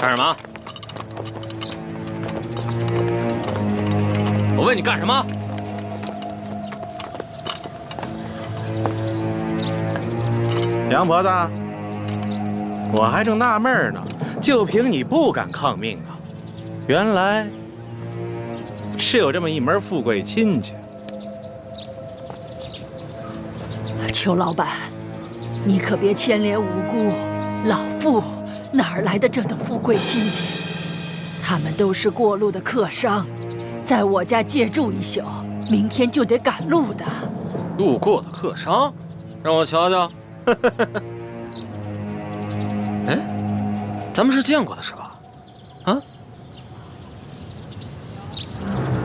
干什么？我问你干什么？杨婆子，我还正纳闷呢，就凭你不敢抗命啊？原来是有这么一门富贵亲戚。裘老板，你可别牵连无辜。老妇哪儿来的这等富贵亲戚？他们都是过路的客商，在我家借住一宿，明天就得赶路的。路过的客商，让我瞧瞧。哎，咱们是见过的是吧？啊？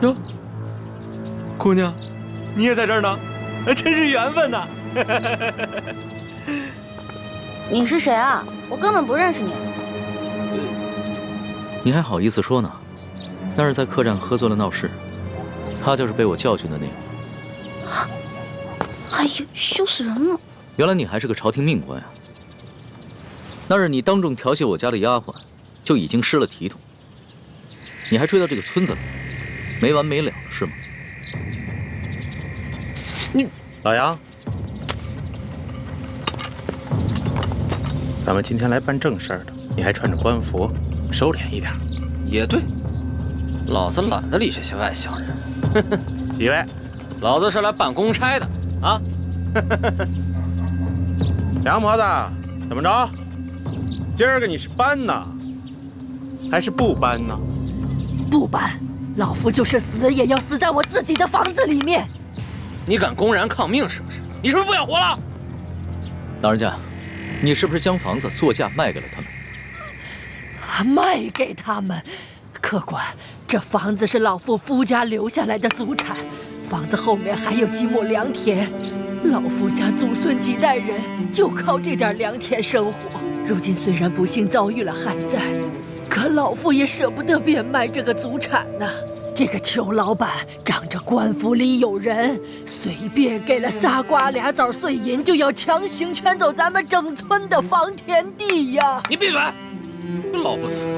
哟，姑娘，你也在这儿呢，真是缘分呐！你是谁啊？我根本不认识你。你还好意思说呢？那是在客栈喝醉了闹事，他就是被我教训的那个。哎呀，羞死人了！原来你还是个朝廷命官呀！那日你当众调戏我家的丫鬟，就已经失了体统。你还追到这个村子来，没完没了了是吗？你老杨，咱们今天来办正事儿的，你还穿着官服，收敛一点。也对，老子懒得理这些外乡人。几位，老子是来办公差的啊！杨婆子，怎么着？今儿个你是搬呢，还是不搬呢？不搬，老夫就是死也要死在我自己的房子里面。你敢公然抗命是不是？你是不是不想活了？老人家，你是不是将房子作价卖给了他们？卖给他们？客官，这房子是老夫夫家留下来的祖产，房子后面还有几亩良田，老夫家祖孙几代人就靠这点良田生活。如今虽然不幸遭遇了旱灾，可老夫也舍不得变卖这个祖产呐。这个裘老板仗着官府里有人，随便给了仨瓜俩枣碎银，就要强行圈走咱们整村的房田地呀！你闭嘴！老不死！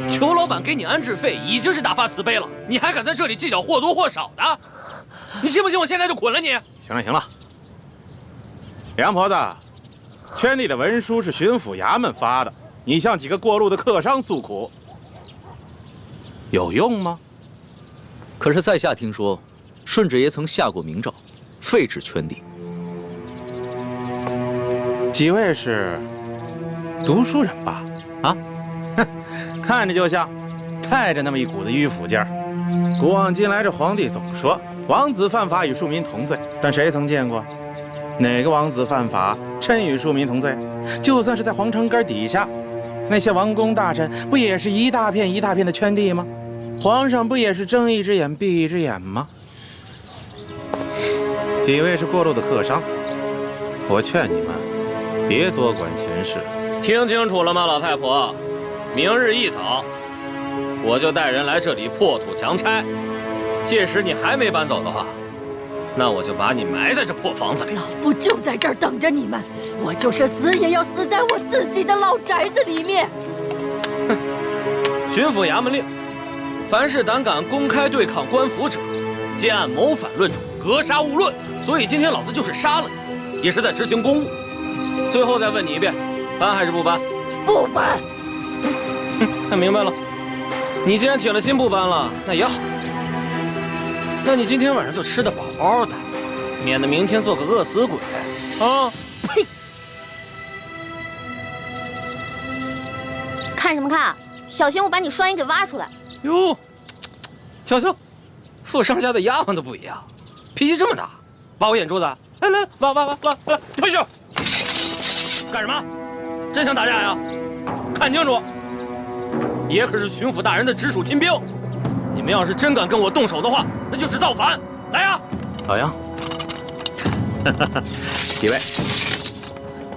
裘老板给你安置费已经是大发慈悲了，你还敢在这里计较或多或少的？你信不信我现在就捆了你？行了行了，杨婆子，圈地的文书是巡抚衙门发的，你向几个过路的客商诉苦，有用吗？可是在下听说，顺治爷曾下过明诏，废止圈地。几位是读书人吧？啊，哼，看着就像，带着那么一股子迂腐劲儿。古往今来，这皇帝总说王子犯法与庶民同罪，但谁曾见过哪个王子犯法真与庶民同罪？就算是在皇城根底下，那些王公大臣不也是一大片一大片的圈地吗？皇上不也是睁一只眼闭一只眼吗？几位是过路的客商，我劝你们别多管闲事。听清楚了吗，老太婆？明日一早，我就带人来这里破土强拆。届时你还没搬走的话，那我就把你埋在这破房子里。老夫就在这儿等着你们，我就是死也要死在我自己的老宅子里面。哼！巡抚衙门令，凡是胆敢公开对抗官府者，皆按谋反论处，格杀勿论。所以今天老子就是杀了你，也是在执行公务。最后再问你一遍，搬还是不搬？不搬。那明白了。你既然铁了心不搬了，那也好。那你今天晚上就吃得饱饱的，免得明天做个饿死鬼啊！呸！看什么看？小心我把你双眼给挖出来！哟，瞧瞧，富商家的丫鬟都不一样，脾气这么大，挖我眼珠子？来来，挖，退下！干什么？真想打架呀？看清楚，爷可是巡抚大人的直属亲兵，你们要是真敢跟我动手的话，那就是造反！来呀！老杨，几位，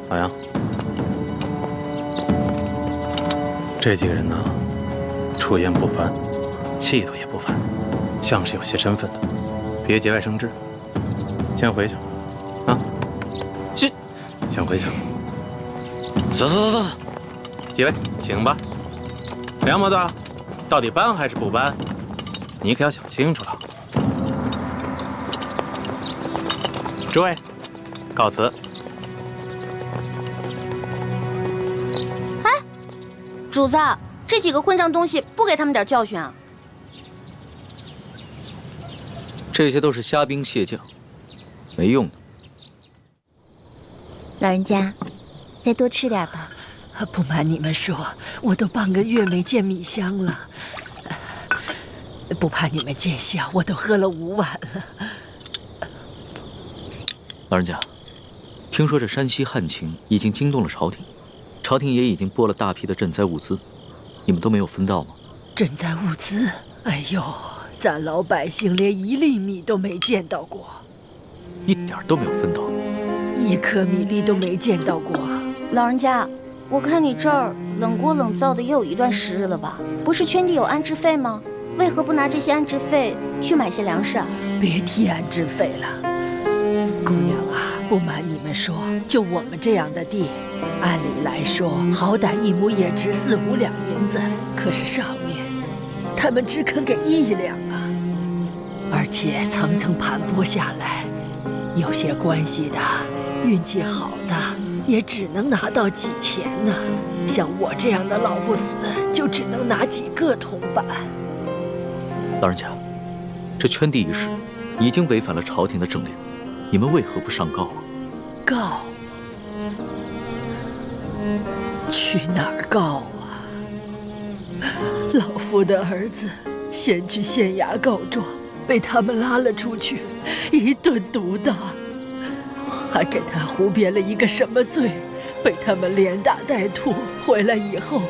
老杨，这几个人呢，出言不凡，气度也不凡，像是有些身份的，别节外生枝。先回去，啊，先回去。走，几位，请吧。梁毛子，到底搬还是不搬？你可要想清楚了。诸位，告辞。主子，这几个混账东西不给他们点教训啊！这些都是虾兵蟹将，没用的。老人家，再多吃点吧。不瞒你们说，我都半个月没见米香了。不怕你们见笑，我都喝了5碗了。老人家，听说这山西旱情已经惊动了朝廷，朝廷也已经拨了大批的赈灾物资，你们都没有分到吗？赈灾物资？哎呦，咱老百姓连1粒米都没见到过，一点都没有分到1颗米粒都没见到过。老人家，我看你这儿冷锅冷灶的也有一段时日了吧？不是圈地有安置费吗？为何不拿这些安置费去买些粮食啊？别提安置费了，姑娘啊，不瞒你们说，就我们这样的地，按理来说，好歹1亩也值4、5两银子，可是上面他们只肯给1两啊，而且层层盘剥下来，有些关系的、运气好的，也只能拿到几钱呢。像我这样的老不死，就只能拿几个铜板。老人家，这圈地一事已经违反了朝廷的政令，你们为何不上告啊？告？去哪儿告啊？老夫的儿子先去县衙告状，被他们拉了出去，一顿毒打，还给他胡编了一个什么罪，被他们连打带拖，回来以后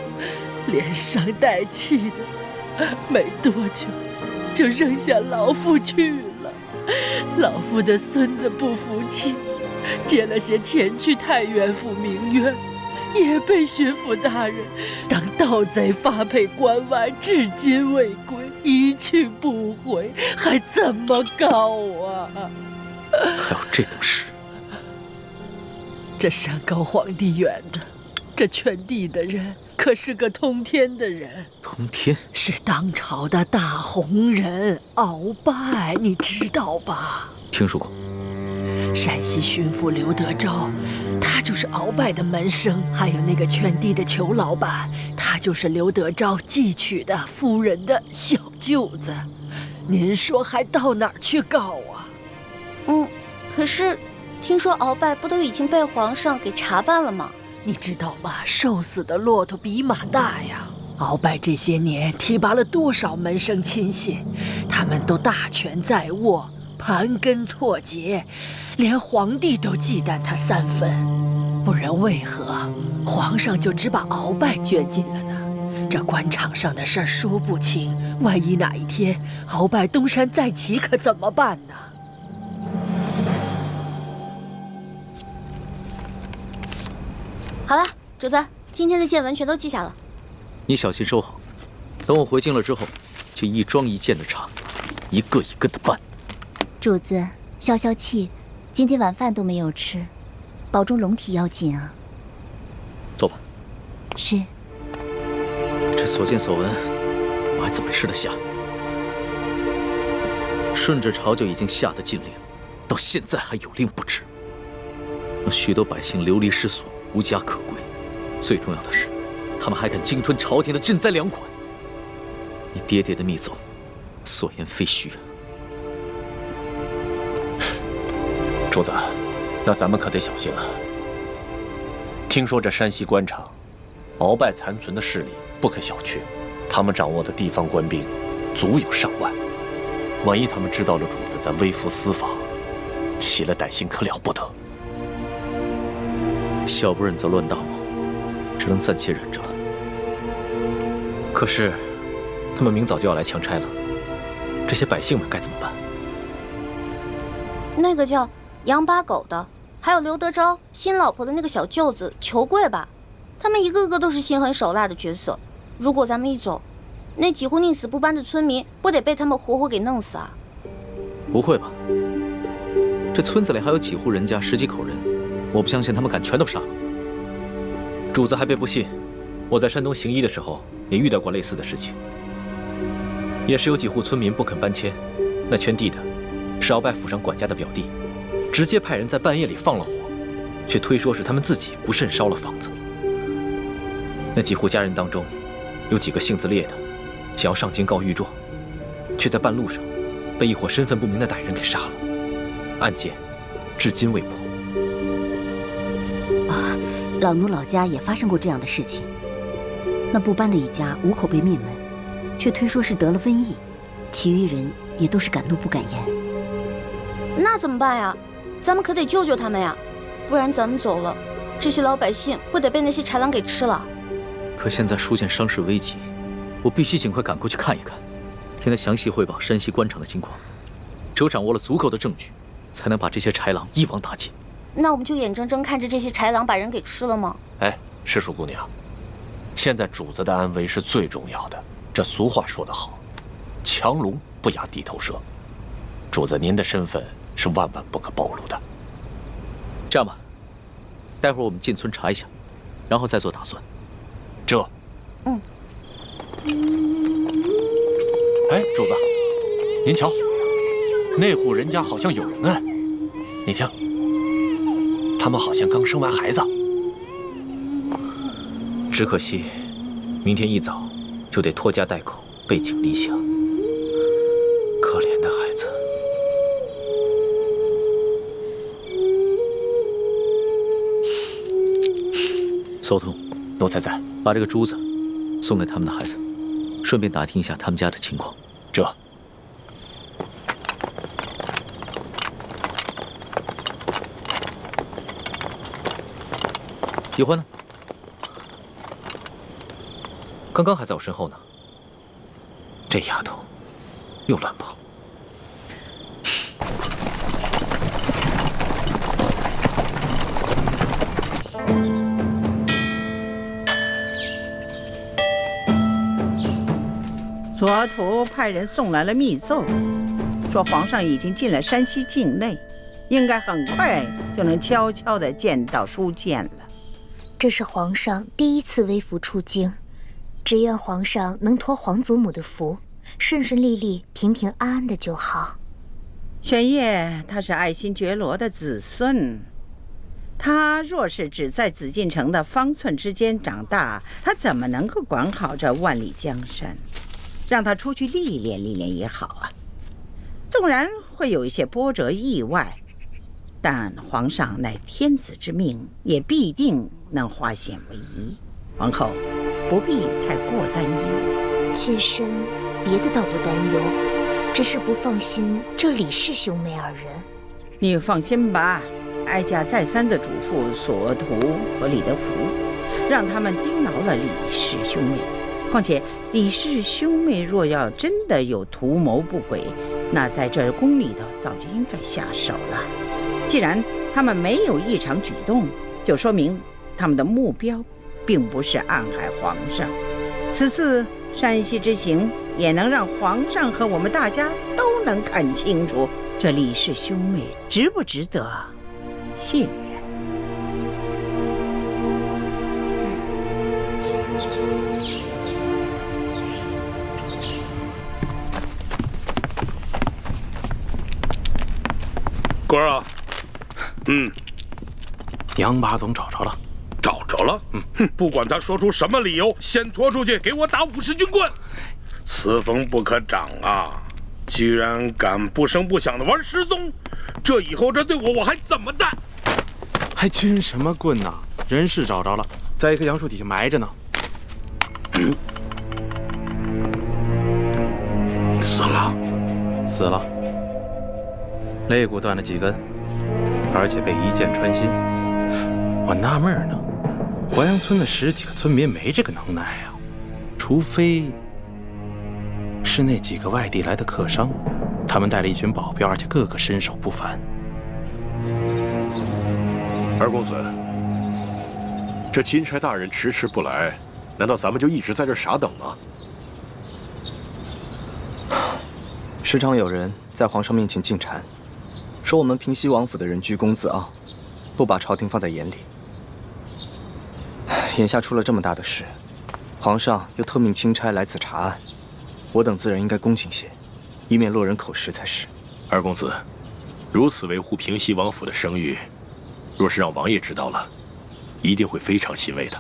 连伤带气的，没多久就扔下老夫去了。老夫的孙子不服气，借了些钱去太原府鸣冤，也被巡抚大人当盗贼发配关外，至今未归，一去不回，还怎么告啊？还有这等事？这山高皇帝远的，这圈地的人可是个通天的人。通天是当朝的大红人鳌拜，你知道吧？听说过。山西巡抚刘德昭，他就是鳌拜的门生，还有那个圈地的裘老板，他就是刘德昭继娶的夫人的小舅子。您说还到哪儿去告啊？可是听说鳌拜不都已经被皇上给查办了吗？你知道吗？瘦死的骆驼比马大呀！鳌拜这些年提拔了多少门生亲信，他们都大权在握，盘根错节，连皇帝都忌惮他3分。不然为何皇上就只把鳌拜圈禁了呢？这官场上的事儿说不清，万一哪一天鳌拜东山再起，可怎么办呢？好了，主子，今天的见闻全都记下了。你小心收好，等我回京了之后，就一桩一件的查，一个一个的办。主子，消消气，今天晚饭都没有吃，保重龙体要紧啊。走吧。是。这所见所闻，我还怎么吃得下？顺着朝就已经下的禁令，到现在还有令不止，让许多百姓流离失所，无家可归。最重要的是，他们还敢鲸吞朝廷的赈灾粮款。你爹爹的密奏，所言非虚啊。主子，那咱们可得小心了。听说这山西官场，鳌拜残存的势力不可小觑，他们掌握的地方官兵足有上万。万一他们知道了主子在微服私访，起了歹心可了不得。小不忍则乱大谋，只能暂且忍着了。可是，他们明早就要来强拆了，这些百姓们该怎么办？那个叫杨八狗的，还有刘德昭新老婆的那个小舅子裘贵吧，他们一个个都是心狠手辣的角色。如果咱们一走，那几户宁死不搬的村民不得被他们活活给弄死啊？不会吧？这村子里还有几户人家，10几口人，我不相信他们敢全都杀了。主子还别不信，我在山东行医的时候也遇到过类似的事情，也是有几户村民不肯搬迁，那圈地的是鳌拜府上管家的表弟，直接派人在半夜里放了火，却推说是他们自己不慎烧了房子。那几户家人当中，有几个性子烈的，想要上京告御状，却在半路上被一伙身份不明的歹人给杀了，案件至今未破。啊，老奴老家也发生过这样的事情。那部班的一家5口被灭门，却推说是得了瘟疫，其余人也都是敢怒不敢言。那怎么办呀？咱们可得救救他们呀，不然咱们走了，这些老百姓不得被那些豺狼给吃了？可现在书见伤势危急，我必须尽快赶过去看一看，听他详细汇报山西官场的情况。只有掌握了足够的证据，才能把这些豺狼一网打尽。那我们就眼睁睁看着这些豺狼把人给吃了吗？哎，石树姑娘，现在主子的安危是最重要的。这俗话说得好，强龙不压地头蛇。主子您的身份是万万不可暴露的。这样吧，待会儿我们进村查一下，然后再做打算。这，哎，主子，您瞧，那户人家好像有人哎，你听，他们好像刚生完孩子。只可惜，明天一早就得拖家带口背井离乡。可怜的孩子。搜童，奴才在。把这个珠子送给他们的孩子，顺便打听一下他们家的情况。这。喜欢呢？刚刚还在我身后呢。这丫头又乱跑。左徒派人送来了密奏，说皇上已经进了山西境内，应该很快就能悄悄地见到书剑了。这是皇上第一次微服出京，只愿皇上能托皇祖母的福，顺顺利利、平平安安的就好。玄烨他是爱新觉罗的子孙，他若是只在紫禁城的方寸之间长大，他怎么能够管好这万里江山？让他出去历练历练也好啊。纵然会有一些波折意外，但皇上乃天子之命，也必定能化险为夷。皇后不必太过担忧。妾身别的倒不担忧，只是不放心这李氏兄妹二人。你放心吧，哀家再三的嘱咐索图和李德福，让他们盯牢了李氏兄妹。况且李氏兄妹若要真的有图谋不轨，那在这宫里头早就应该下手了。既然他们没有异常举动，就说明他们的目标并不是暗害皇上。此次山西之行也能让皇上和我们大家都能看清楚，这李氏兄妹值不值得信任。官儿啊，杨八总找着了，找着了。不管他说出什么理由，先拖出去给我打50军棍。此风不可长啊！居然敢不声不响的玩失踪，这以后这对我还怎么办？还军什么棍呐？人是找着了，在一棵杨树底下埋着呢。死了，死了。肋骨断了几根，而且被一箭穿心。我纳闷呢，淮阳村的10几个村民没这个能耐啊，除非是那几个外地来的客商，他们带了一群保镖，而且个个身手不凡。二公子，这钦差大人迟迟不来，难道咱们就一直在这傻等吗？时常有人在皇上面前进谗，说我们平西王府的人居功自傲，不把朝廷放在眼里。眼下出了这么大的事，皇上又特命钦差来此查案，我等自然应该恭敬些，以免落人口实才是。二公子，如此维护平西王府的声誉，若是让王爷知道了，一定会非常欣慰的。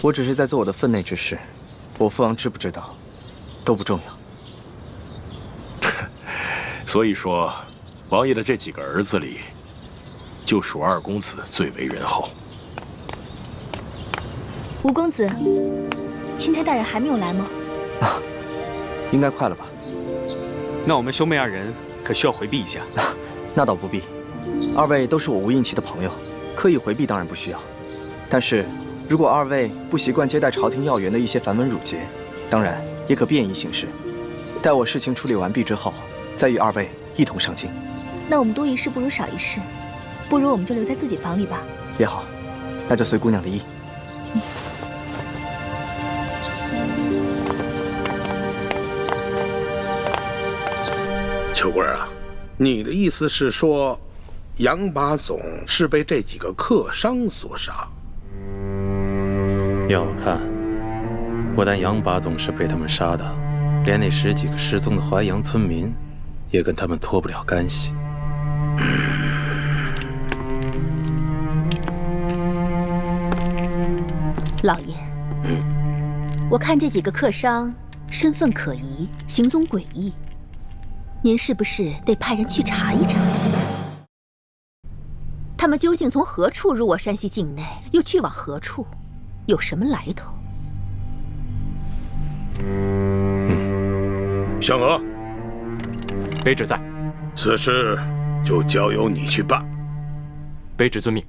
我只是在做我的分内之事，我父王知不知道，都不重要。所以说，王爷的这几个儿子里，就属二公子最为仁厚。吴公子，钦差大人还没有来吗？啊，应该快了吧？那我们兄妹二人可需要回避一下。那倒不必，二位都是我吴应奇的朋友，刻意回避当然不需要。但是，如果二位不习惯接待朝廷要员的一些繁文缛节，当然也可便宜行事。待我事情处理完毕之后，再与二位一同上京。那我们多一事不如少一事，不如我们就留在自己房里吧。也好，那就随姑娘的意。秋贵啊，你的意思是说，杨把总是被这几个客商所杀？要我看，不但杨把总是被他们杀的，连那10几个失踪的淮阳村民，也跟他们脱不了干系。老爷，我看这几个客商身份可疑，行踪诡异，您是不是得派人去查一查？他们究竟从何处入我山西境内，又去往何处，有什么来头？香娥，卑职在。此事就交由你去办。卑职遵命。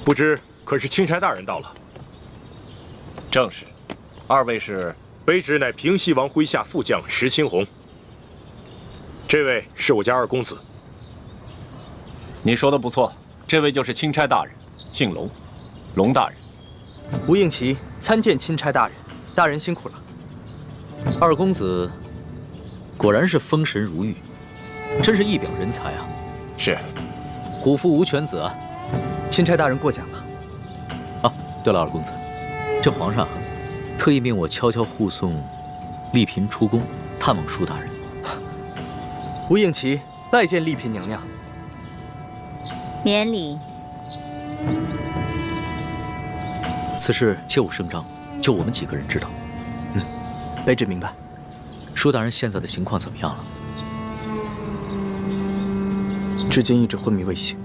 不知可是钦差大人到了？正是。二位是？卑职乃平西王麾下副将石青红。这位是我家二公子。你说的不错，这位就是钦差大人，姓龙，龙大人。吴应奇参见钦差大人，大人辛苦了。二公子果然是风神如玉，真是一表人才啊！是，虎父无犬子啊！钦差大人过奖了。啊，对了，二公子，这皇上特意命我悄悄护送丽嫔出宫探望舒大人。吴应奇拜见丽嫔娘娘。免礼。此事切勿声张，就我们几个人知道。卑职明白。舒大人现在的情况怎么样了？至今一直昏迷未醒。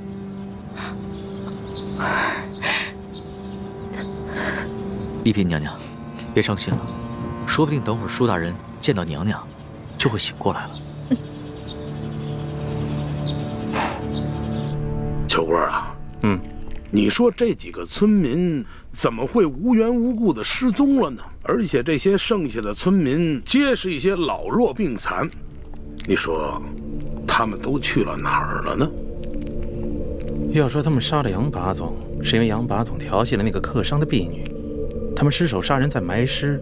丽嫔娘娘，别伤心了，说不定等会儿舒大人见到娘娘，就会醒过来了。秋贵啊，你说这几个村民怎么会无缘无故的失踪了呢？而且这些剩下的村民皆是一些老弱病残，你说他们都去了哪儿了呢？要说他们杀了杨把总，是因为杨把总调戏了那个客商的婢女，他们失手杀人再埋尸，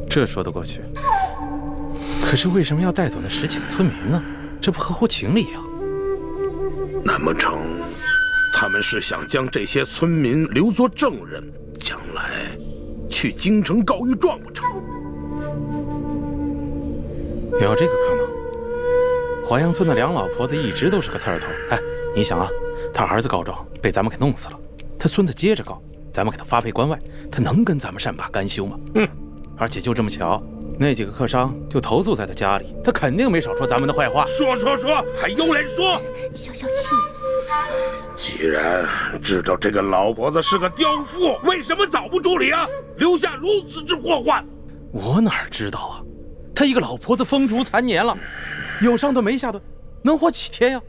这说得过去。可是为什么要带走那10几个村民呢？这不合乎情理啊！难不成他们是想将这些村民留作证人，将来去京城告御状不成？有这个可能。淮阳村的梁老婆子一直都是个刺儿头。哎，你想啊，他儿子告状被咱们给弄死了，他孙子接着告，咱们给他发配关外，他能跟咱们善罢甘休吗？而且就这么巧，那几个客商就投宿在他家里，他肯定没少说咱们的坏话。说，还有脸说？消消气。既然知道这个老婆子是个刁妇，为什么早不处理啊？留下如此之祸患。我哪知道啊？他一个老婆子风烛残年了，有上顿没下顿，能活几天呀？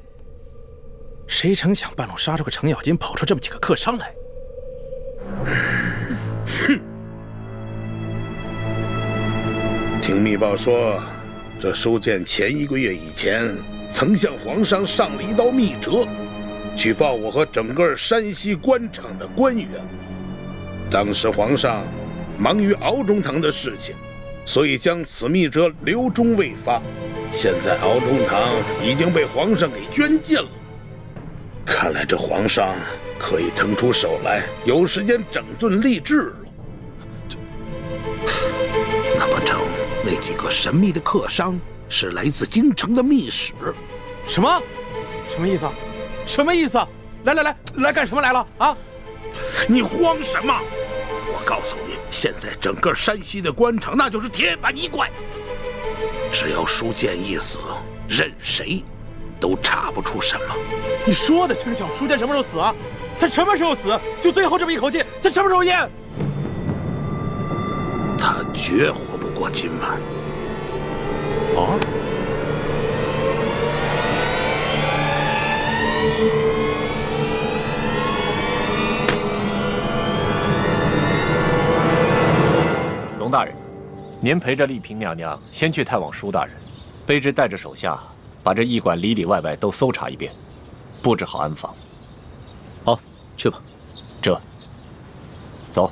谁成想半路杀出个程咬金，跑出这么几个客商来。哼！听密报说，这书建前1个月以前曾向皇上上了一道密折，去报我和整个山西官场的官员。当时皇上忙于敖中堂的事情，所以将此密折留中未发。现在敖中堂已经被皇上给捐尽了，看来这皇上可以腾出手来，有时间整顿吏治了。难不成那几个神秘的客商是来自京城的密使？什么？什么意思啊？什么意思啊？来干什么来了啊？你慌什么？我告诉你，现在整个山西的官场那就是铁板一块，只要书建一死，任谁都查不出什么。你说的轻巧，书建什么时候死啊？他什么时候死？就最后这么一口气，他什么时候咽？他绝活不过今晚。哦。龙大人，您陪着丽嫔娘娘先去探望舒大人，卑职带着手下把这驿馆里里外外都搜查一遍，布置好安防。好，去吧。这，走。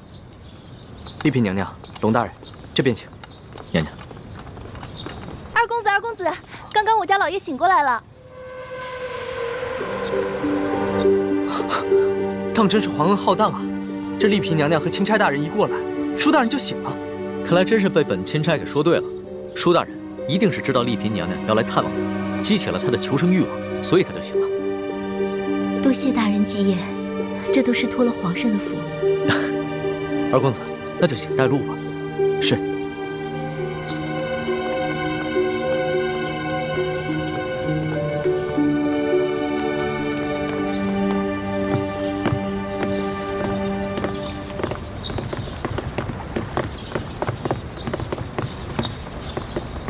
丽嫔娘娘，龙大人，这边请。娘娘。二公子，二公子，刚刚我家老爷醒过来了。当真是皇恩浩荡啊！这丽嫔娘娘和钦差大人一过来，舒大人就醒了。看来真是被本钦差给说对了，舒大人一定是知道丽嫔娘娘要来探望他，激起了他的求生欲望，所以他就醒了。多谢大人吉言，这都是托了皇上的福。二公子，那就请带路吧。是。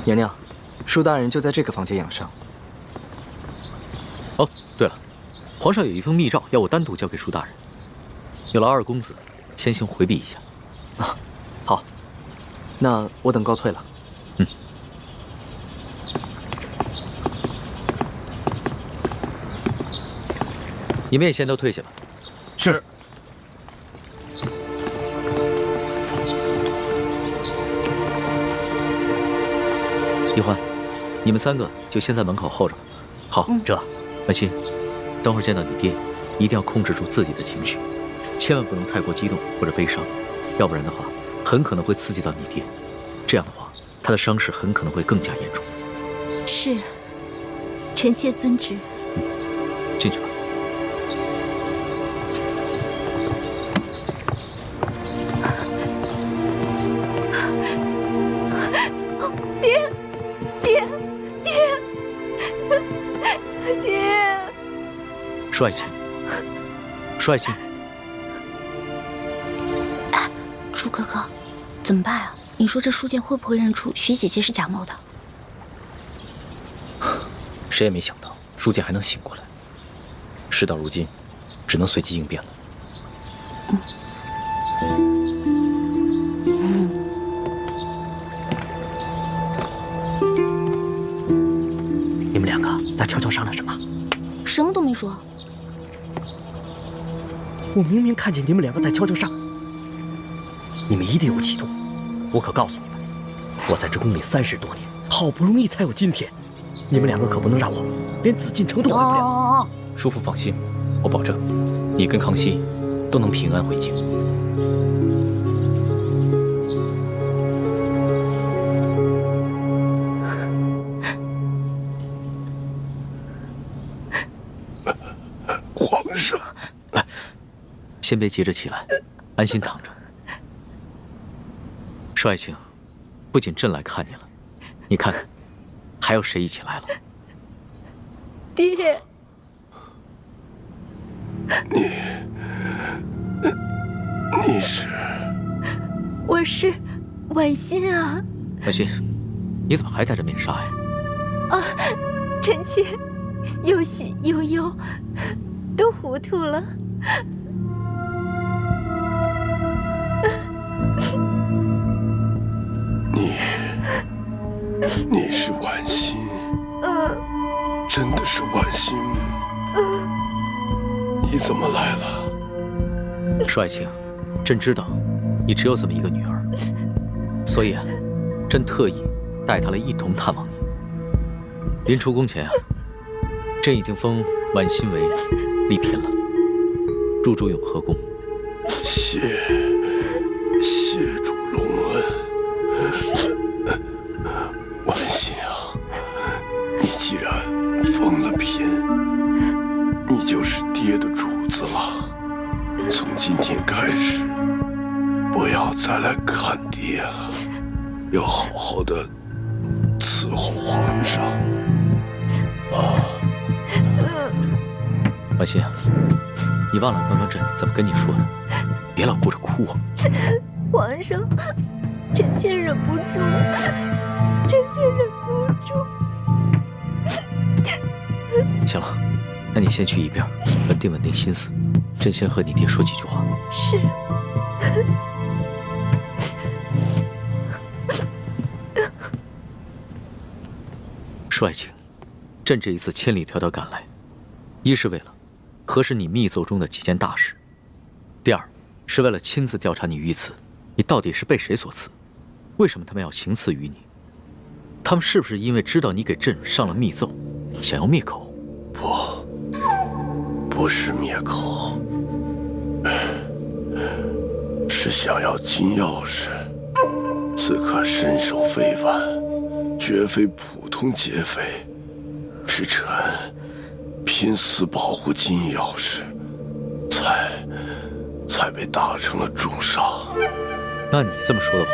娘娘，舒大人就在这个房间养伤。哦，对了，皇上有一封密诏要我单独交给舒大人，有劳二公子先行回避一下。啊，好，那我等告退了。嗯。你们也先都退下吧。是。一欢，你们3个就先在门口候着吧。好，这婉欣，等会儿见到你爹，一定要控制住自己的情绪，千万不能太过激动或者悲伤，要不然的话，很可能会刺激到你爹。这样的话，他的伤势很可能会更加严重。是，臣妾遵旨。进去吧。舒爱卿，舒爱卿，舒哥哥，怎么办啊？你说这书建会不会认出徐姐姐是贾茂的？谁也没想到舒建还能醒过来。事到如今，只能随机应变了。你们两个在悄悄商量什么？什么都没说。我明明看见你们两个在悄悄商，你们一定有企图。我可告诉你们，我在这宫里30多年，好不容易才有今天，你们两个可不能让我连紫禁城都回不了。叔父放心，我保证，你跟康熙都能平安回京。皇上，先别急着起来，安心躺着。舒爱卿，不仅朕来看你了，你看看，还有谁一起来了？爹，你是？我是婉心啊。婉心，你怎么还戴着面纱呀？啊，臣妾有喜有忧，都糊涂了。你是婉心？真的是婉心吗？你怎么来了？帅卿，朕知道你只有这么一个女儿，所以啊，朕特意带她来一同探望你。临出宫前啊，朕已经封婉心为丽嫔了，入主永和宫。谢主隆恩。婉心啊，你既然封了嫔，你就是爹的主子了。从今天开始，不要再来看爹了，要好好的伺候皇上。婉心啊，你忘了刚刚朕怎么跟你说的？别老顾着哭啊！皇上，臣妾忍不住，臣妾忍不住。行了，那你先去一边，稳定稳定心思。朕先和你爹说几句话。是。帅卿，朕这一次千里迢迢赶来，一是为了核实你密奏中的几件大事，第二是为了亲自调查你于此，你到底是被谁所赐？为什么他们要行刺于你？他们是不是因为知道你给朕上了密奏，想要灭口？不是灭口，是想要金钥匙。此刻身手非凡，绝非普通劫匪，是臣拼死保护金钥匙，才被打成了重伤。那你这么说的话，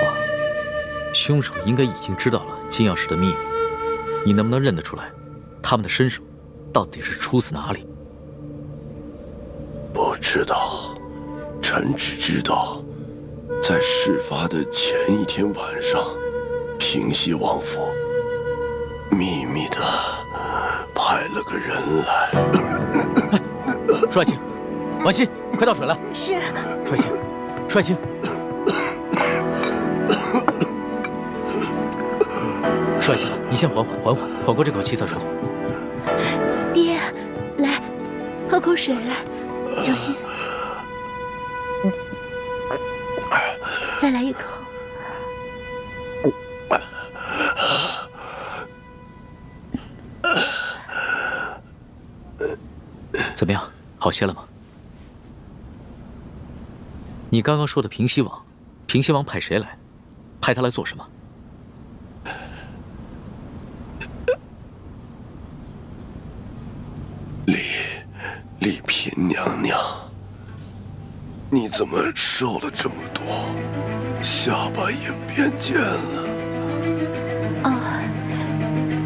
凶手应该已经知道了金钥匙的秘密。你能不能认得出来，他们的身手到底是出自哪里？不知道，臣只知道，在事发的前一天晚上，平西王府秘密的派了个人来。帅卿，婉心，快倒水来。是。帅卿，帅卿。帅卿，你先缓过这口气再说。爹，来，喝口水来，小心。再来一口。怎么样，好些了吗？你刚刚说的平西王，平西王派谁来？派他来做什么？丽嫔娘娘，你怎么瘦了这么多，下巴也变尖了？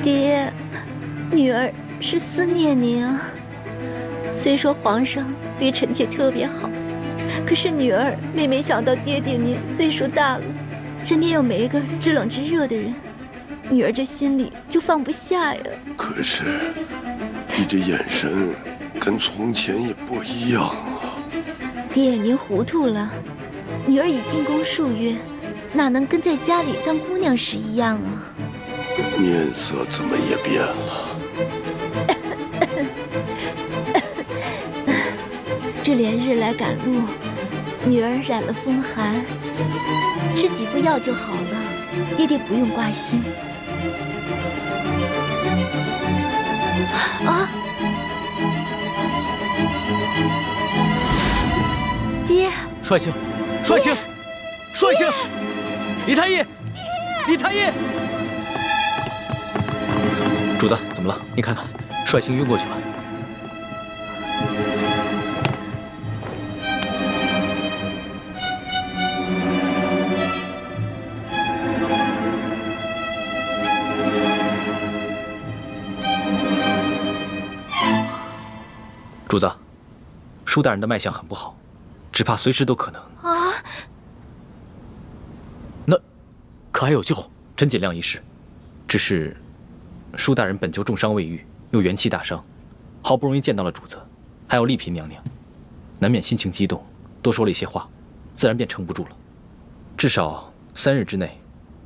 爹，女儿是思念您啊。虽说皇上对臣妾特别好，可是女儿每每想到爹爹您岁数大了，身边又没一个知冷知热的人，女儿这心里就放不下呀。可是你这眼神跟从前也不一样啊。爹，您糊涂了，女儿已进宫数月，哪能跟在家里当姑娘时一样啊？面色怎么也变了？这连日来赶路，女儿染了风寒，吃几副药就好了，爹爹不用挂心。啊！爹！帅卿，帅卿，帅卿！李太医，李太医！主子，怎么了？你看看，帅卿晕过去了。主子，舒大人的脉象很不好，只怕随时都可能。啊！那可还有救？真尽量一试。只是舒大人本就重伤未愈，又元气大伤，好不容易见到了主子，还有丽嫔娘娘，难免心情激动，多说了一些话，自然便撑不住了。至少3日之内，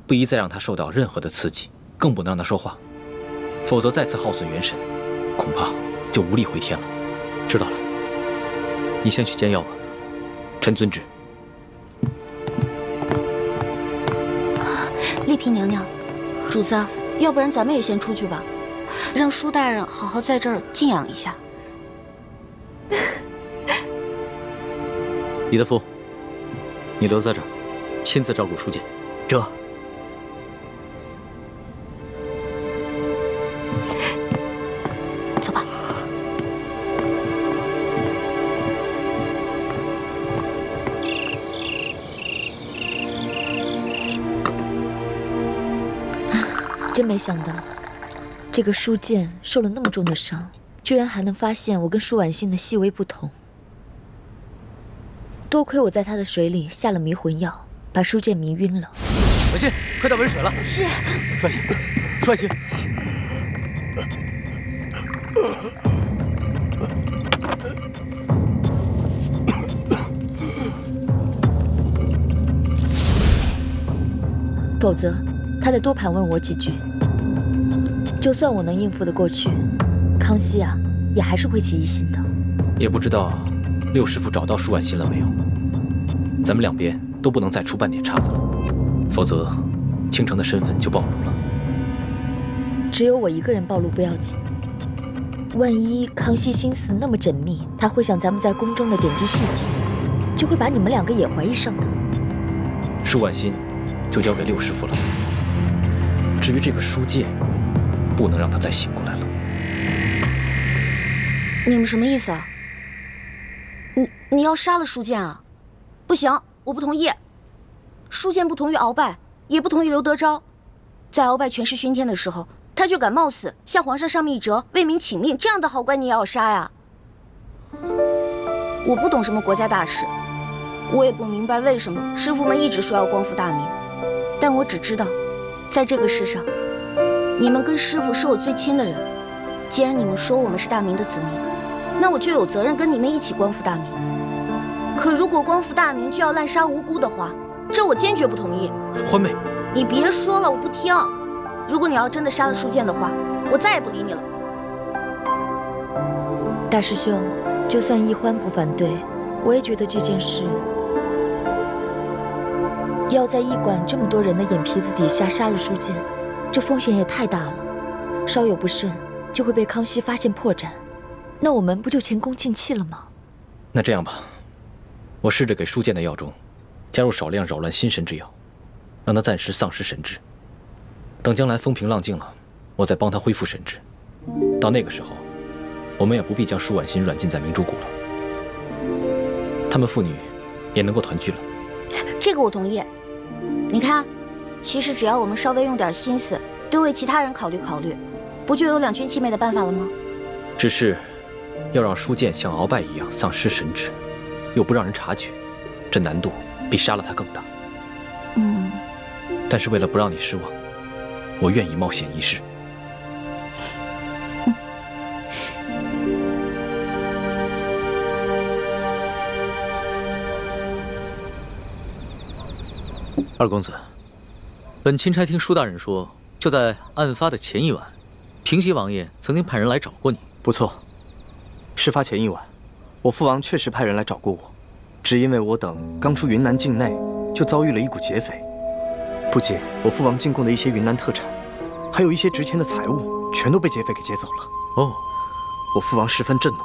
不宜再让他受到任何的刺激，更不能让他说话，否则再次耗损元神，恐怕就无力回天了。知道了，你先去煎药吧。臣遵旨。丽嫔娘娘，主子，要不然咱们也先出去吧，让舒大人好好在这儿静养一下。李德福，你留在这儿，亲自照顾舒剑。这。走吧。真没想到，这个舒剑受了那么重的伤，居然还能发现我跟舒婉欣的细微不同。多亏我在他的水里下了迷魂药，把舒剑迷晕了。婉欣，快到温水了。是。帅气，帅气。否则，他再多盘问我几句，就算我能应付得过去，康熙啊，也还是会起疑心的。也不知道六师傅找到舒婉欣了没有？咱们两边都不能再出半点岔子了，否则倾城的身份就暴露了。只有我一个人暴露不要紧，万一康熙心思那么缜密，他会想咱们在宫中的点滴细节，就会把你们两个也怀疑上的。舒婉欣就交给六师傅了。至于这个舒剑，不能让他再醒过来了。你们什么意思啊？你要杀了舒剑啊？不行，我不同意。舒剑不同于鳌拜，也不同于刘德昭，在鳌拜权势熏天的时候，他却敢冒死向皇上上密折，为民请命，这样的好官你也要杀呀？我不懂什么国家大事，我也不明白为什么师傅们一直说要光复大明，但我只知道，在这个世上，你们跟师傅是我最亲的人。既然你们说我们是大明的子民，那我就有责任跟你们一起光复大明。可如果光复大明就要滥杀无辜的话，这我坚决不同意。欢妹，你别说了，我不听。如果你要真的杀了舒剑的话，我再也不理你了。大师兄，就算易欢不反对，我也觉得这件事要在驿馆这么多人的眼皮子底下杀了舒剑，这风险也太大了，稍有不慎就会被康熙发现破绽，那我们不就前功尽弃了吗？那这样吧，我试着给舒剑的药中加入少量扰乱心神之药，让他暂时丧失神智。等将来风平浪静了，我再帮他恢复神智。到那个时候，我们也不必将舒婉欣软禁在明珠谷了，他们父女也能够团聚了。这个我同意。你看，其实只要我们稍微用点心思，多为其他人考虑考虑，不就有两全其美的办法了吗？只是要让舒剑像鳌拜一样丧失神智，又不让人察觉，这难度比杀了他更大。但是为了不让你失望，我愿意冒险一试。二公子，本钦差听舒大人说，就在案发的前一晚，平西王爷曾经派人来找过你。不错，事发前一晚，我父王确实派人来找过我，只因为我等刚出云南境内，就遭遇了一股劫匪。不仅我父王进贡的一些云南特产，还有一些值钱的财物，全都被劫匪给劫走了。哦，我父王十分震怒，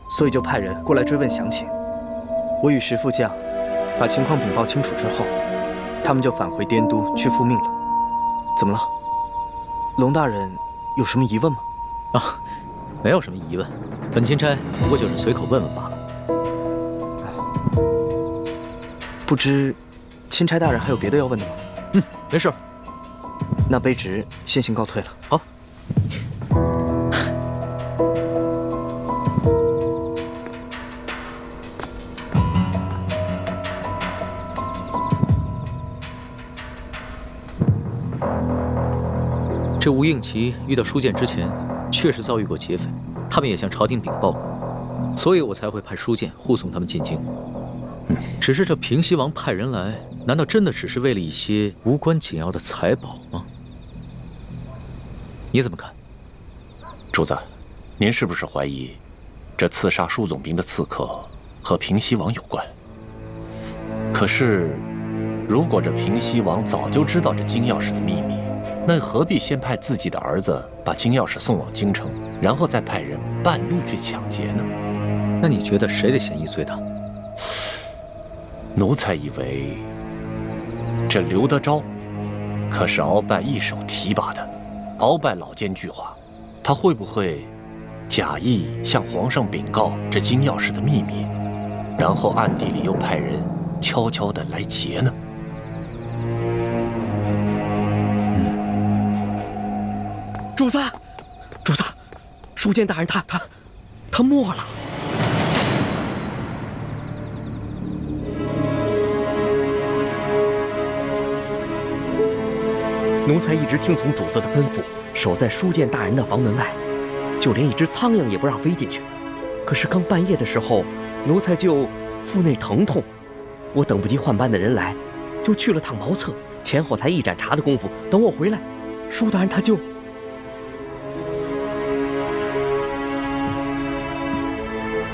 所以就派人过来追问详情。我与石副将把情况禀报清楚之后，他们就返回滇都去复命了。怎么了？龙大人有什么疑问吗？啊，没有什么疑问，本钦差不过就是随口问问罢了。不知钦差大人还有别的要问的吗？没事。那卑职先行告退了。好。这吴应奇遇到书建之前，确实遭遇过劫匪，他们也向朝廷禀报过，所以我才会派书建护送他们进京。只是这平西王派人来，难道真的只是为了一些无关紧要的财宝吗？你怎么看？主子，您是不是怀疑这刺杀舒总兵的刺客和平西王有关？可是，如果这平西王早就知道这金钥匙的秘密，那何必先派自己的儿子把金钥匙送往京城，然后再派人半路去抢劫呢？那你觉得谁的嫌疑最大？奴才以为，这刘德昭可是鳌拜一手提拔的，鳌拜老奸巨猾，他会不会假意向皇上禀告这金钥匙的秘密，然后暗地里又派人悄悄地来劫呢？主子，主子，书监大人他没了。奴才一直听从主子的吩咐，守在书监大人的房门外，就连一只苍蝇也不让飞进去。可是刚半夜的时候，奴才就腹内疼痛，我等不及换班的人来，就去了趟茅厕，前后才一盏茶的功夫。等我回来，舒大人他就……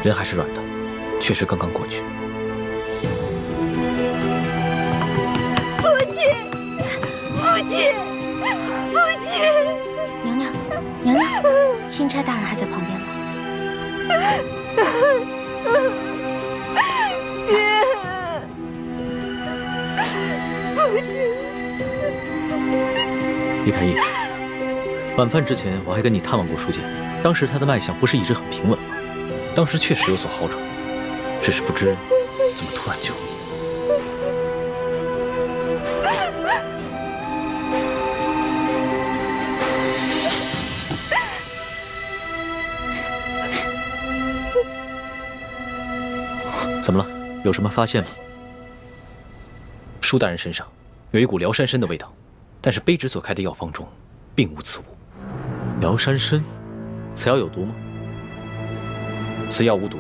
人还是软的，确实刚刚过去。父亲，父亲，父亲！娘娘，娘娘，钦差大人还在旁边呢。爹，父亲。李太医，晚饭之前我还跟你探望过书监，当时他的脉象不是一直很平稳吗？当时确实有所好转，只是不知怎么突然就……怎么了？有什么发现吗？舒大人身上有一股辽山参的味道，但是卑职所开的药方中并无此物。辽山参，此药有毒吗？此药无毒，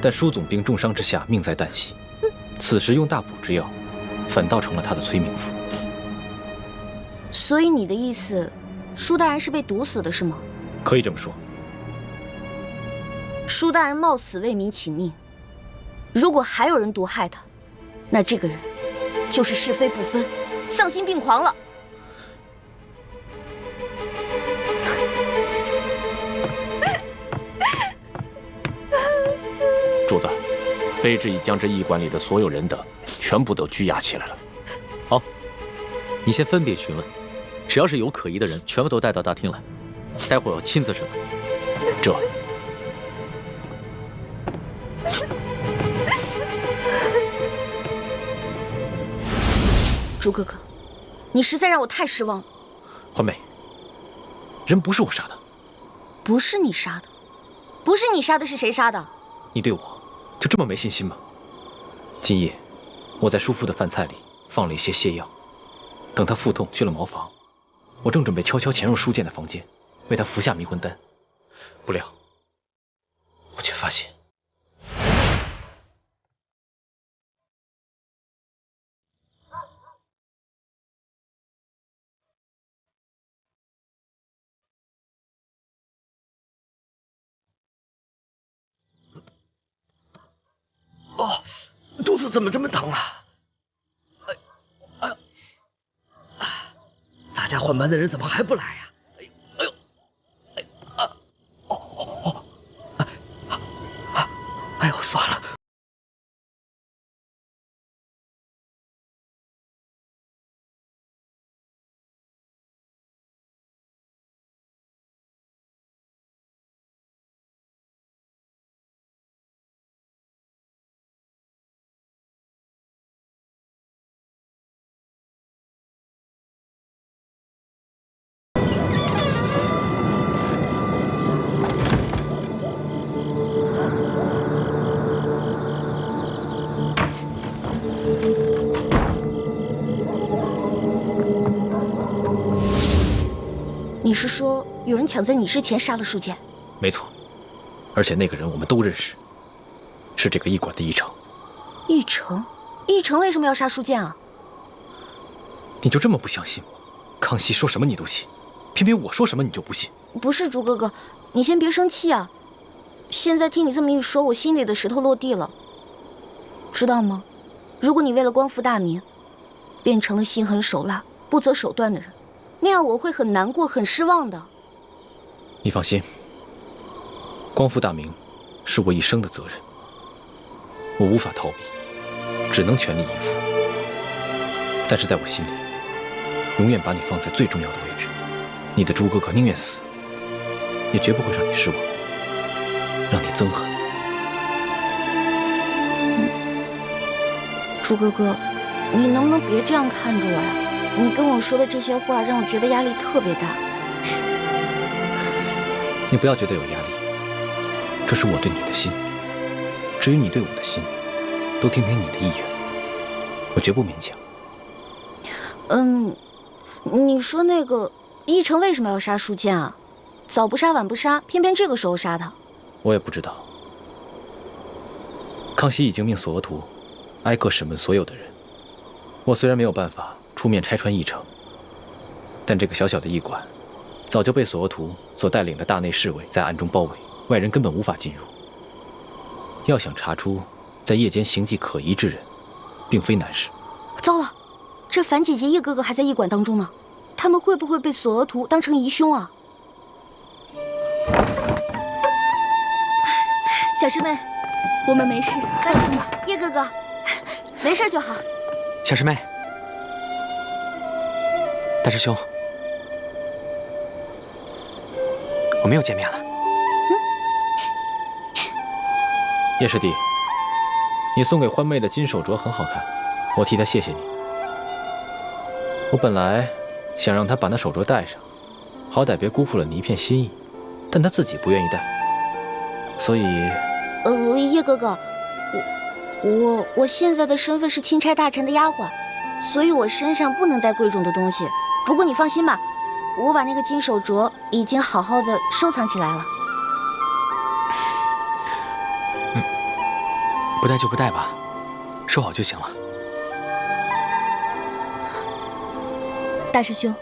但舒总兵重伤之下命在旦夕，此时用大补之药，反倒成了他的催命符。所以你的意思，舒大人是被毒死的，是吗？可以这么说。舒大人冒死为民请命，如果还有人毒害他，那这个人就是是非不分、丧心病狂了。主子，卑职已将这驿馆里的所有人等全部都拘押起来了。好，你先分别询问，只要是有可疑的人，全部都带到大厅来，待会儿我亲自审问。这。朱哥哥，你实在让我太失望了。欢梅，人不是我杀的。不是你杀的，不是你杀的，是谁杀的？你对我就这么没信心吗？今夜我在叔父的饭菜里放了一些泻药，等他腹痛去了茅房，我正准备悄悄潜入书监的房间，为他服下迷魂丹，不料我却发现。哦，肚子怎么这么疼啊？哎呦，咱家换班的人怎么还不来呀？哎呦，算了。你是说有人抢在你之前杀了书剑？没错，而且那个人我们都认识，是这个驿馆的驿丞。驿丞？驿丞为什么要杀书剑啊？你就这么不相信我？康熙说什么你都信，偏偏我说什么你就不信。不是，朱哥哥，你先别生气啊。现在听你这么一说，我心里的石头落地了。知道吗？如果你为了光复大明，变成了心狠手辣、不择手段的人，那样我会很难过、很失望的。你放心，光复大明是我一生的责任，我无法逃避，只能全力以赴。但是在我心里，永远把你放在最重要的位置。你的朱哥哥宁愿死，也绝不会让你失望，让你憎恨。朱哥哥，你能不能别这样看着我呀？你跟我说的这些话让我觉得压力特别大。你不要觉得有压力，这是我对你的心。至于你对我的心，都听听你的意愿，我绝不勉强。你说那个驿丞为什么要杀书剑啊？早不杀晚不杀，偏偏这个时候杀他。我也不知道。康熙已经命索额图挨个审问所有的人。我虽然没有办法出面拆穿驿丞，但这个小小的驿馆早就被索额图所带领的大内侍卫在暗中包围，外人根本无法进入。要想查出在夜间行迹可疑之人，并非难事。糟了，这樊姐姐、叶哥哥还在驿馆当中呢，他们会不会被索额图当成疑凶啊？小师妹，我们没事，放心吧。叶哥哥，没事就好。小师妹，大师兄，我们又见面了。叶师弟，你送给欢妹的金手镯很好看，我替她谢谢你。我本来想让她把那手镯戴上，好歹别辜负了你一片心意，但她自己不愿意戴，所以……叶哥哥，我现在的身份是钦差大臣的丫鬟，所以我身上不能带贵重的东西。不过你放心吧，我把那个金手镯已经好好的收藏起来了。不戴就不戴吧，收好就行了。大师兄，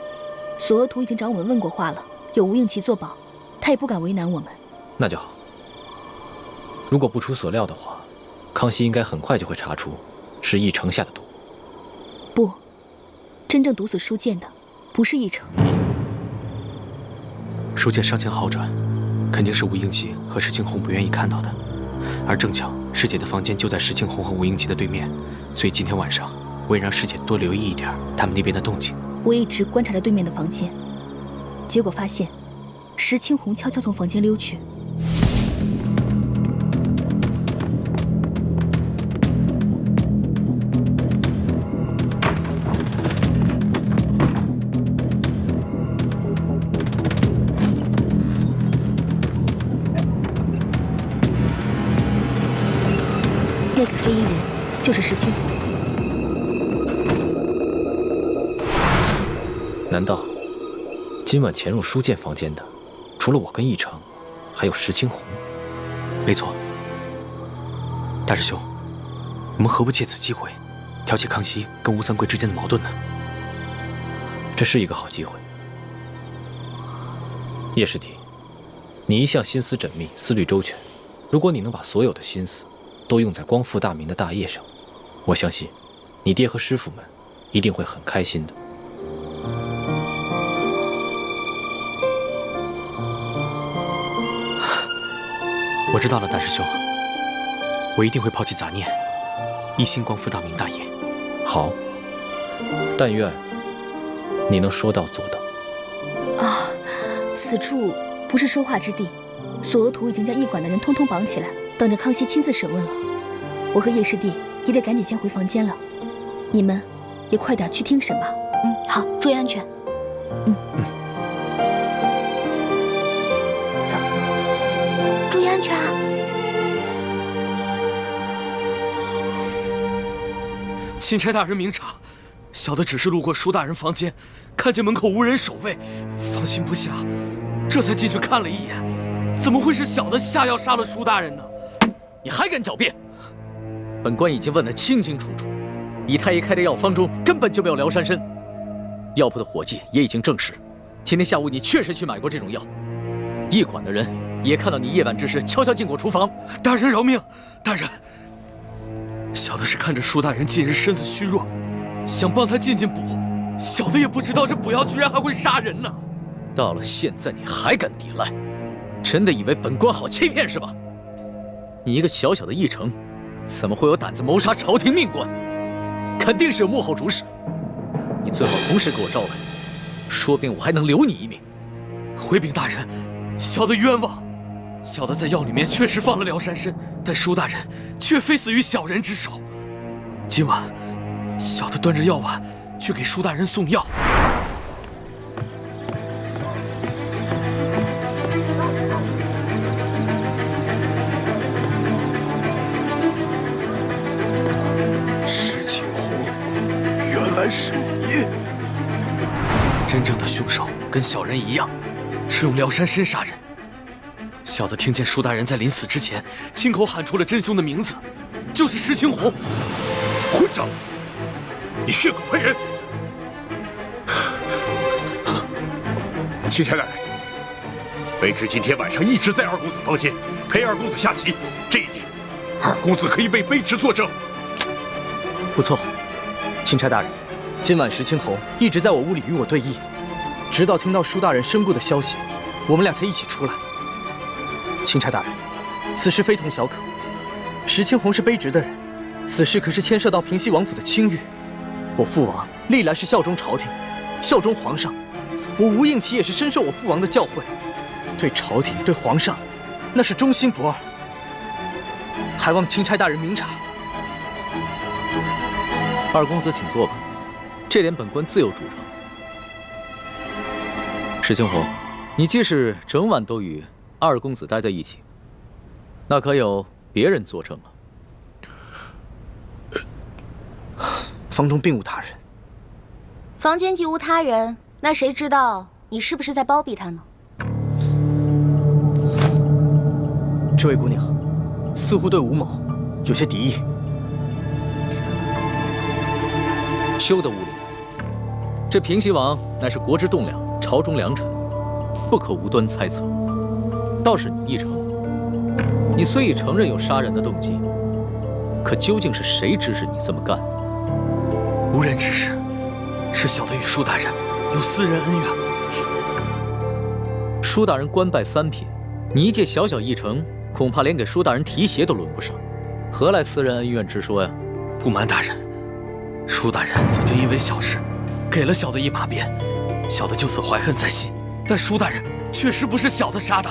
索额图已经找我们问过话了，有吴应奇作保，他也不敢为难我们。那就好。如果不出所料的话，康熙应该很快就会查出是驿丞下的毒。不，真正毒死书剑的不是驿丞。书剑伤情好转，肯定是吴应奇和石青红不愿意看到的。而正巧师姐的房间就在石青红和吴应奇的对面，所以今天晚上我也让师姐多留意一点他们那边的动静。我一直观察着对面的房间，结果发现石青红悄悄从房间溜去。那个黑衣人就是石青红。难道今晚潜入书剑房间的，除了我跟驿丞，还有石青红？没错。大师兄，我们何不借此机会，挑起康熙跟吴三桂之间的矛盾呢？这是一个好机会。叶师弟，你一向心思缜密，思虑周全，如果你能把所有的心思都用在光复大明的大业上，我相信你爹和师傅们一定会很开心的。我知道了，大师兄，我一定会抛弃杂念，一心光复大明大业。好，但愿你能说到做到。啊，此处不是说话之地。索额图已经将驿馆的人通通绑起来，等着康熙亲自审问了。我和叶师弟也得赶紧先回房间了，你们也快点去听审吧。好，注意安全。走，注意安全啊！钦差大人明察，小的只是路过舒大人房间，看见门口无人守卫，放心不下，这才进去看了一眼。怎么会是小的下药杀了舒大人呢？你还敢狡辩？本官已经问得清清楚楚，李太医开的药方中根本就没有辽山参。药铺的伙计也已经证实，今天下午你确实去买过这种药。驿馆的人也看到你夜晚之时悄悄进过厨房。大人饶命！大人，小的是看着舒大人近日身子虚弱，想帮他进补，小的也不知道这补药居然还会杀人呢。到了现在你还敢抵赖，真的以为本官好欺骗是吧？你一个小小的驿丞，怎么会有胆子谋杀朝廷命官？肯定是有幕后主使。你最好从实给我招来，说不定我还能留你一命。回禀大人，小的冤枉。小的在药里面确实放了辽山参，但舒大人却非死于小人之手。今晚，小的端着药碗去给舒大人送药。石青红，原来是你！真正的凶手跟小人一样，是用辽山参杀人。小的听见舒大人在临死之前亲口喊出了真凶的名字，就是石青红。混账！你血口喷人！钦差大人，卑职今天晚上一直在二公子房间陪二公子下棋，这一点，二公子可以为卑职作证。不错，钦差大人，今晚石青红一直在我屋里与我对弈，直到听到舒大人身故的消息，我们俩才一起出来。钦差大人，此事非同小可。石青红是卑职的人，此事可是牵涉到平西王府的清誉。我父王历来是效忠朝廷，效忠皇上。我吴应奇也是深受我父王的教诲，对朝廷对皇上，那是忠心不二。还望钦差大人明察。二公子请坐吧，这点本官自有主张。石青红，你既是整晚都与二公子待在一起，那可有别人作证啊？房中并无他人。房间既无他人，那谁知道你是不是在包庇他呢？这位姑娘，似乎对吴某有些敌意。休得无礼！这平西王乃是国之栋梁，朝中良臣，不可无端猜测。倒是你驿丞，你虽已承认有杀人的动机，可究竟是谁指使你这么干？无人指使，是小的与舒大人有私人恩怨。舒大人官拜三品，你一介小小驿丞，恐怕连给舒大人提鞋都轮不上，何来私人恩怨之说呀？不瞒大人，舒大人曾经因为小事给了小的一马鞭，小的就此怀恨在心。但舒大人确实不是小的杀的。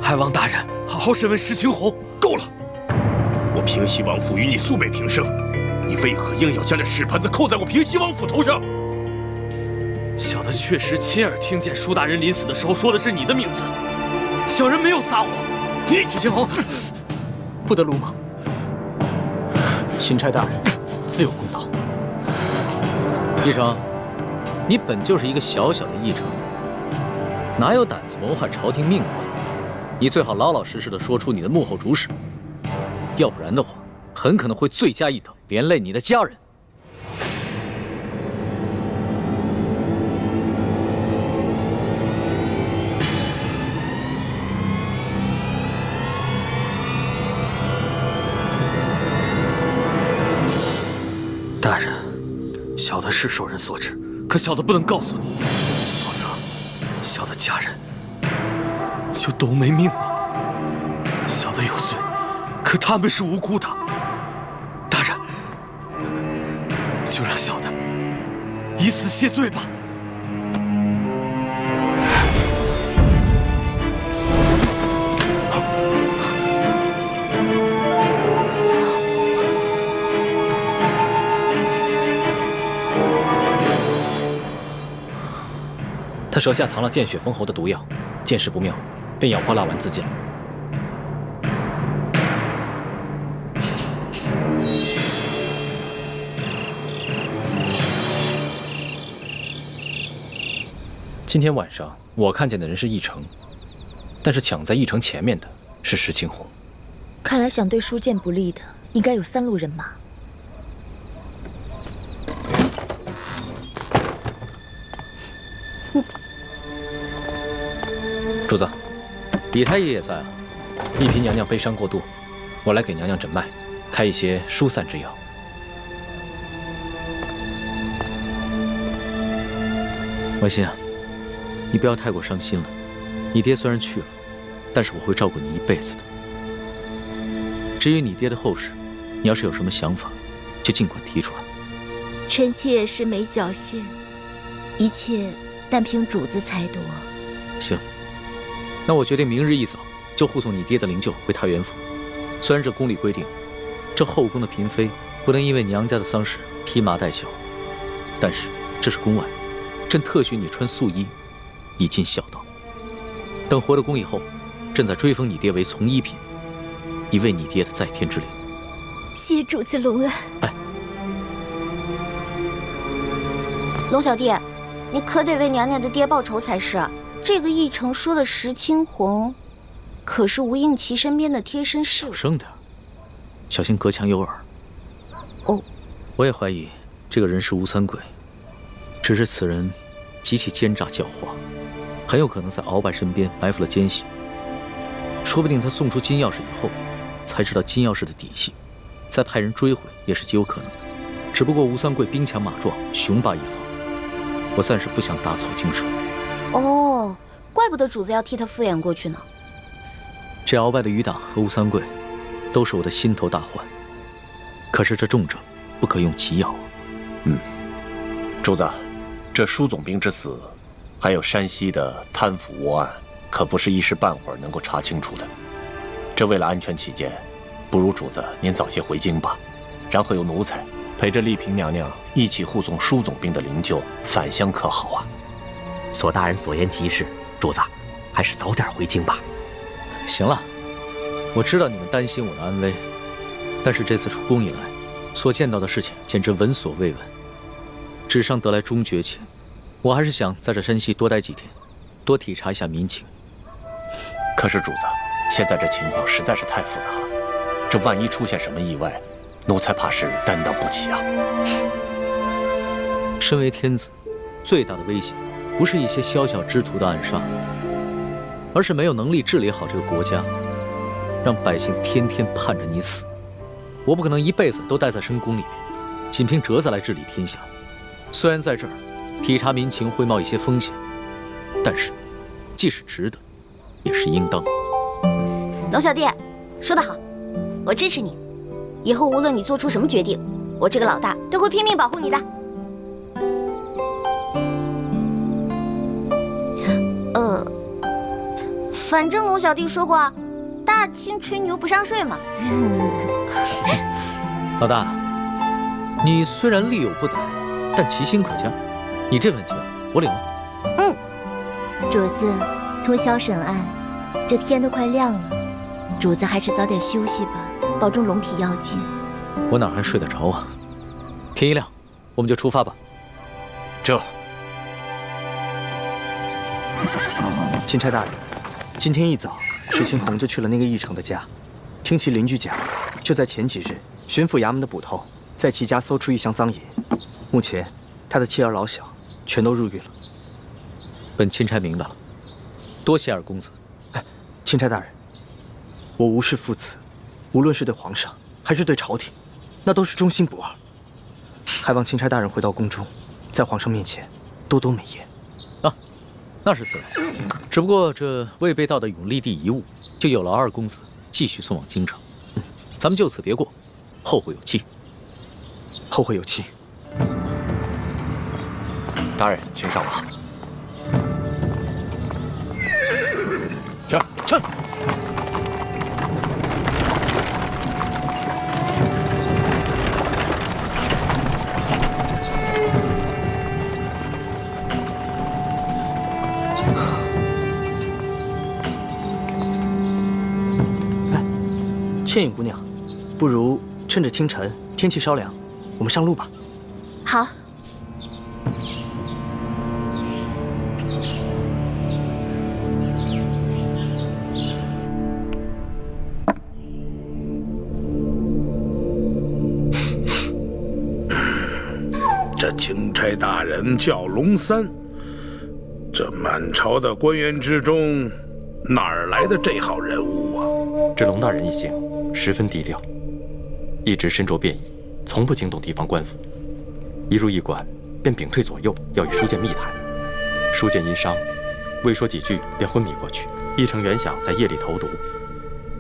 还望大人好好审问石青红。够了！我平西王府与你素昧平生，你为何硬要将这屎盆子扣在我平西王府头上？小的确实亲耳听见舒大人临死的时候说的是你的名字，小人没有撒谎。你石青红，不得鲁莽。钦差大人自有公道。驿丞，你本就是一个小小的驿丞，哪有胆子谋害朝廷命官？你最好老老实实的说出你的幕后主使，要不然的话，很可能会罪加一等，连累你的家人。大人，小的是受人所指，可小的不能告诉你，否则小的家人就都没命了。小的有罪，可他们是无辜的。大人，就让小的以死谢罪吧。他手下藏了见血封喉的毒药，见势不妙，便咬破蜡丸自尽。今天晚上我看见的人是奕成，但是抢在奕成前面的是石青红。看来想对书剑不利的，应该有3路人马。主子，李太医也在啊。丽嫔娘娘悲伤过度，我来给娘娘诊脉，开一些疏散之药。婉心啊，你不要太过伤心了。你爹虽然去了，但是我会照顾你一辈子的。至于你爹的后事，你要是有什么想法，就尽管提出来。臣妾是没侥幸，一切但凭主子裁夺。行，那我决定明日一早就护送你爹的灵柩回太原府。虽然这宫里规定，这后宫的嫔妃不能因为娘家的丧事披麻戴孝，但是这是宫外，朕特许你穿素衣，以尽孝道。等回了宫以后，朕再追封你爹为从一品，以为你爹的在天之灵。谢主子隆恩。哎，龙小弟，你可得为娘娘的爹报仇才是。这个奕成说的石青红，可是吴应琪身边的贴身侍卫。小声点，小心隔墙有耳。哦，我也怀疑这个人是吴三桂，只是此人极其奸诈狡猾，很有可能在鳌拜身边埋伏了奸细。说不定他送出金钥匙以后，才知道金钥匙的底细，再派人追回也是极有可能的。只不过吴三桂兵强马壮，雄霸一方，我暂时不想打草惊蛇。哦，怪不得主子要替他敷衍过去呢。这鳌拜的余党和吴三桂，都是我的心头大患。可是这重症不可用奇药啊。主子，这舒总兵之死，还有山西的贪腐窝案，可不是一时半会儿能够查清楚的。这为了安全起见，不如主子您早些回京吧，然后由奴才陪着丽嫔娘娘一起护送舒总兵的灵柩返乡，可好啊？索大人所言极是，主子还是早点回京吧。行了，我知道你们担心我的安危，但是这次出宫以来，所见到的事情简直闻所未闻。纸上得来终觉前，我还是想在这山西多待几天，多体察一下民情。可是主子，现在这情况实在是太复杂了，这万一出现什么意外，奴才怕是担当不起啊。身为天子，最大的威胁不是一些宵小之徒的暗杀，而是没有能力治理好这个国家，让百姓天天盼着你死。我不可能一辈子都待在深宫里面，仅凭折子来治理天下。虽然在这儿体察民情会冒一些风险，但是既是值得，也是应当。龙小弟，说得好，我支持你。以后无论你做出什么决定，我这个老大都会拼命保护你的。反正龙小弟说过，大清吹牛不上税嘛。老大，你虽然力有不逮，但其心可嘉。你这份情，我领了。主子，通宵审案，这天都快亮了，主子还是早点休息吧，保重龙体要紧。我哪还睡得着啊？天一亮，我们就出发吧。这，钦差大人，今天一早，石青红就去了那个奕成的家，听其邻居讲，就在前几日，巡抚衙门的捕头在其家搜出一箱赃银，目前他的妻儿老小全都入狱了。本钦差明白了，多谢二公子。钦差大人，我无视父子，无论是对皇上还是对朝廷，那都是忠心不二。还望钦差大人回到宫中，在皇上面前多多美言。那是自然，只不过这未被盗的永历帝遗物，就有了二公子继续送往京城。咱们就此别过，后会有期。后会有期。大人，请上马。上。倩影姑娘，不如趁着清晨天气稍凉，我们上路吧。好。钦差大人叫龙三。这满朝的官员之中，哪儿来的这号人物啊？这龙大人一行十分低调，一直身着便衣，从不惊动地方官府。一入驿馆，便屏退左右，要与书剑密谈。书剑因伤，未说几句便昏迷过去。驿丞原想在夜里投毒，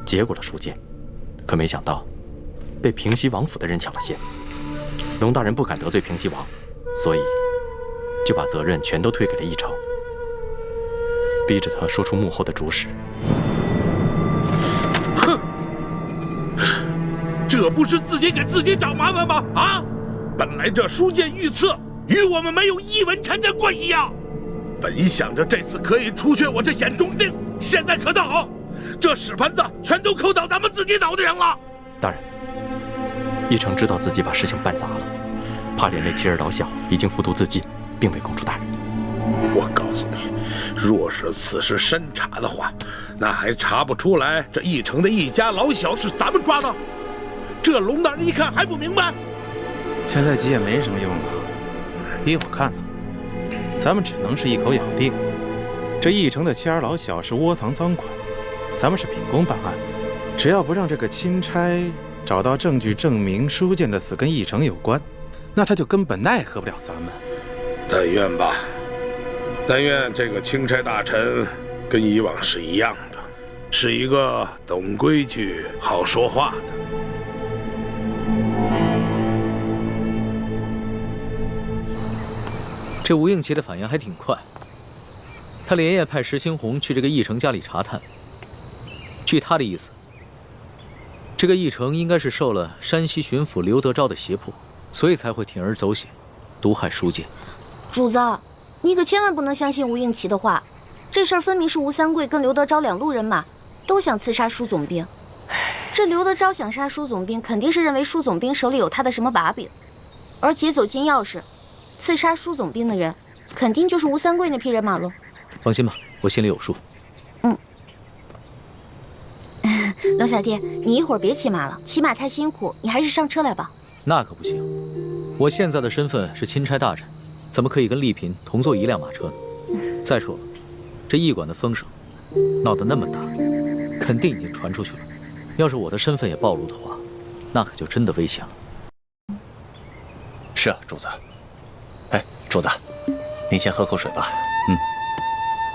结果了书剑，可没想到被平西王府的人抢了先。龙大人不敢得罪平西王，所以就把责任全都推给了驿丞，逼着他说出幕后的主使。哼，这不是自己给自己找麻烦吗？啊！本来这书剑御赐与我们没有一文钱的关系呀。本想着这次可以除却我这眼中钉，现在可倒好，这屎盆子全都扣到咱们自己脑袋上了。大人，驿丞知道自己把事情办砸了，怕连累妻儿老小，已经服毒自尽，并未供出大人。我告诉你，若是此事深查的话，那还查不出来这驿丞的一家老小是咱们抓的？这龙大人一看还不明白？现在急也没什么用了。依我看呢，咱们只能是一口咬定，这驿丞的妻儿老小是窝藏赃款，咱们是秉公办案。只要不让这个钦差找到证据证明书剑的死跟驿丞有关，那他就根本奈何不了咱们。但愿吧，但愿这个钦差大臣跟以往是一样的，是一个懂规矩、好说话的。这吴应奇的反应还挺快，他连夜派石青红去这个驿丞家里查探。据他的意思，这个驿丞应该是受了山西巡抚刘德昭的胁迫，所以才会铤而走险，毒害书剑。主子，你可千万不能相信吴应奇的话，这事儿分明是吴三桂跟刘德昭两路人马都想刺杀舒总兵。这刘德昭想杀舒总兵，肯定是认为舒总兵手里有他的什么把柄，而劫走金钥匙刺杀舒总兵的人，肯定就是吴三桂那批人马喽。放心吧，我心里有数。龙小弟，你一会儿别骑马了，骑马太辛苦，你还是上车来吧。那可不行，我现在的身份是钦差大臣，怎么可以跟丽嫔同坐一辆马车呢？再说了，这驿馆的风声闹得那么大，肯定已经传出去了。要是我的身份也暴露的话，那可就真的危险了。是啊，主子。哎，主子，您先喝口水吧。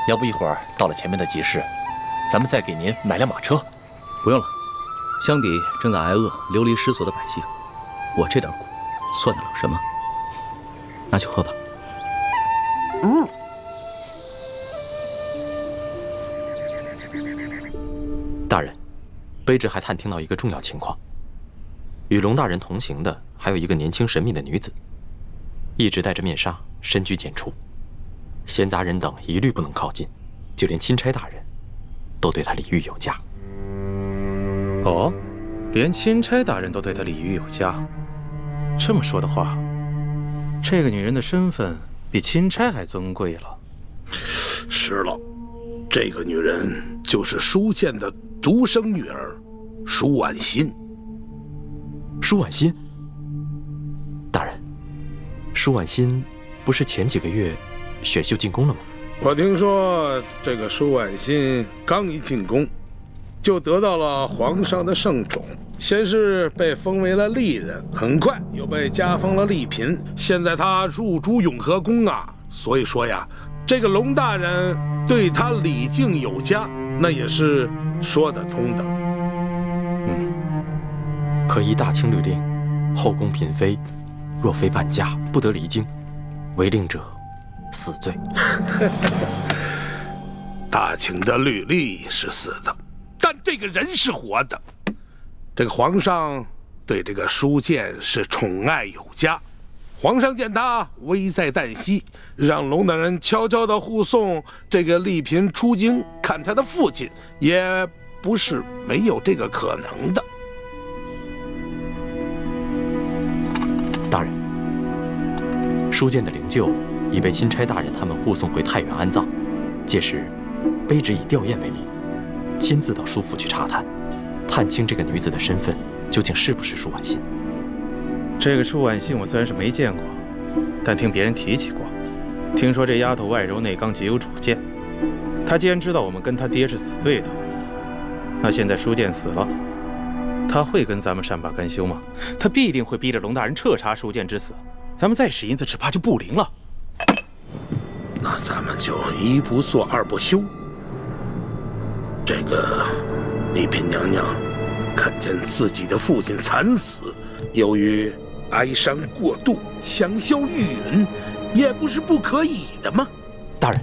要不一会儿到了前面的集市，咱们再给您买辆马车。不用了，相比正在挨饿、流离失所的百姓，我这点苦算得了什么？那就喝吧。大人，卑职还探听到一个重要情况，与龙大人同行的还有一个年轻神秘的女子，一直戴着面纱，深居简出，闲杂人等一律不能靠近，就连钦差大人都对她礼遇有加。哦，连钦差大人都对他礼遇有加。这么说的话，这个女人的身份比钦差还尊贵了。是了，这个女人就是舒剑的独生女儿舒婉心。舒婉心？大人，舒婉心不是前几个月选秀进宫了吗？我听说这个舒婉心刚一进宫，就得到了皇上的圣宠，先是被封为了丽人，很快又被加封了丽嫔，现在她入主永和宫啊。所以说呀，这个龙大人对她礼敬有加，那也是说得通的。可依大清律令，后宫嫔妃若非伴驾，不得离京，违令者死罪。大清的律例是死的，但这个人是活的。这个皇上对这个舒剑是宠爱有加，皇上见他危在旦夕，让龙大人悄悄地护送这个丽嫔出京看他的父亲，也不是没有这个可能的。大人，舒剑的灵柩已被钦差大人他们护送回太原安葬，届时卑职以吊唁为名，亲自到舒府去查探，探清这个女子的身份究竟是不是舒婉心。这个舒婉心我虽然是没见过，但听别人提起过。听说这丫头外柔内刚，极有主见。她既然知道我们跟她爹是死对头，那现在舒剑死了，她会跟咱们善罢甘休吗？她必定会逼着龙大人彻查舒剑之死。咱们再使银子，只怕就不灵了。那咱们就一不做二不休。这个丽嫔娘娘看见自己的父亲惨死，由于哀伤过度，香消玉殒，也不是不可以的嘛。大人，